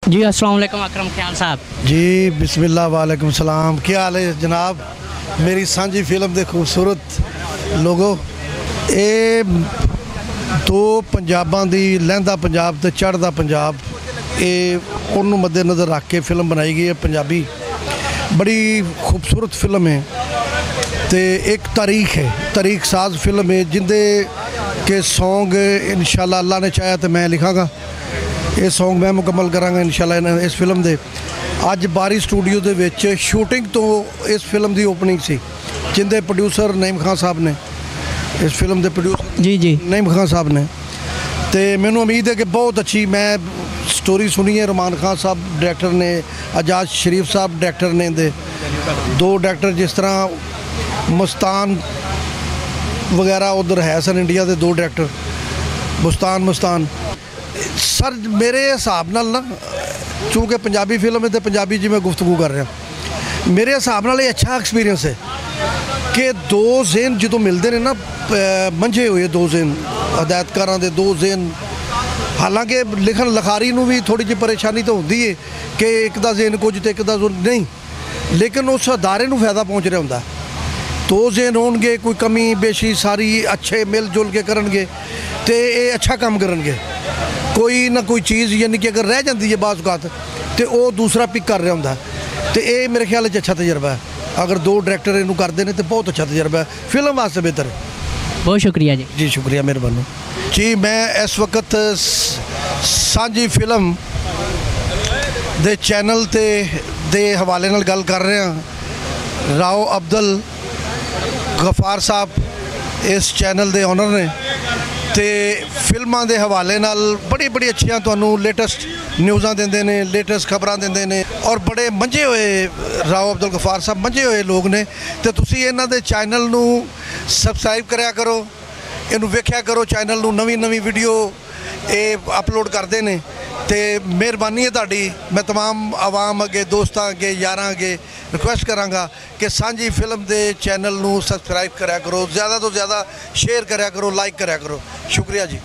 जी अस्सलाम वालेकुम अकरम ख्याल साहब। जी बिस्मिल्लाह वालेकुम सलाम। क्या हाल है जनाब? मेरी सांझी फिल्म दे खूबसूरत लोगो, ये दो पंजाबां दी लहंदा पंजाब ते चढ़दा पंजाब, ये उन्होंने मद्देनज़र रख के फिल्म बनाई गई है। पंजाबी बड़ी खूबसूरत फिल्म है ते एक तारीख है, तारीख साज फिल्म है जिंदे के सॉन्ग इंशाल्लाह अल्लाह ने चाहा तो मैं लिखागा। ये सॉन्ग मैं मुकम्मल करांगा इंशाल्लाह इस फिल्म दे। अज बारी स्टूडियो दे विच शूटिंग तो इस फिल्म की ओपनिंग सी, जिंदे प्रोड्यूसर नईम खान साहब ने, इस फिल्म के प्रोड्यूसर जी नईम खान साहब ने। तो मैनू उम्मीद है कि बहुत अच्छी, मैं स्टोरी सुनी है। रमान खान साहब डायरेक्टर ने, आजाद शरीफ साहब डायरेक्टर ने, दे दो डायरेक्टर जिस तरह मुस्तान वगैरह उधर है सन, इंडिया के दो डायरेक्टर मुस्तान सर। मेरे हिसाब नाल ना, चूँकि पंजाबी फिल्म है तो पंजाबी जी मैं गुफ्तगू कर रहा, मेरे हिसाब नाल ये अच्छा एक्सपीरियंस है कि दो ज़हन जो मिलते हैं ना, मंझे हुए दो ज़हन हदायतकारां दे दो ज़हन। हालांकि लिखन लखारी नूं भी थोड़ी जी परेशानी तो होंदी है कि एक दा ज़हन कुछ तो एक दा नहीं, लेकिन उस अदारे नूं फायदा पहुँच रहा हुंदा। दो ज़हन होणगे, कोई कमी बेशी सारी अच्छे मिल जुल के करनगे तो ये अच्छा काम करनगे। कोई ना कोई चीज़ यानी कि अगर रह जाती है बाज़ औक़ात तो वो दूसरा पिक कर रहा होंदा, तो ये मेरे ख्याल च अच्छा तजर्बा है। अगर दो डायरेक्टर इनू करते हैं तो बहुत अच्छा तजर्बा है, फिल्म वास्ते बेहतर है। बहुत शुक्रिया जी। जी शुक्रिया, मेहरबानी जी। मैं इस वक्त सांझी फिल्म दे चैनल दे हवाले नाल गल कर रहा। राव अब्दुल गफार साहब इस चैनल दे ओनर ने, तो फिल्मां दे हवाले नाल बड़ी अच्छियां तुहानू लेटेस्ट न्यूज़ां देंदे ने, लेटेस्ट खबरां देंदे ने, और बड़े मंझे हुए राव अब्दुल गफार साहब मंझे हुए लोग ने। तो तुसीं इन्हां दे चैनल नू सबसक्राइब करया करो, इनू वेख्या करो, चैनल नू नवीं वीडियो ये अपलोड करते हैं। तो मेहरबानी है तुहाडी, मैं तमाम आवाम अगे, दोस्तां अगे, यारां अगे रिक्वेस्ट करांगा कि सांझी फिल्म दे चैनल नू सबसक्राइब करया करो, ज़्यादा तो ज़्यादा शेयर करया करो, लाइक करया करो। शुक्रिया जी।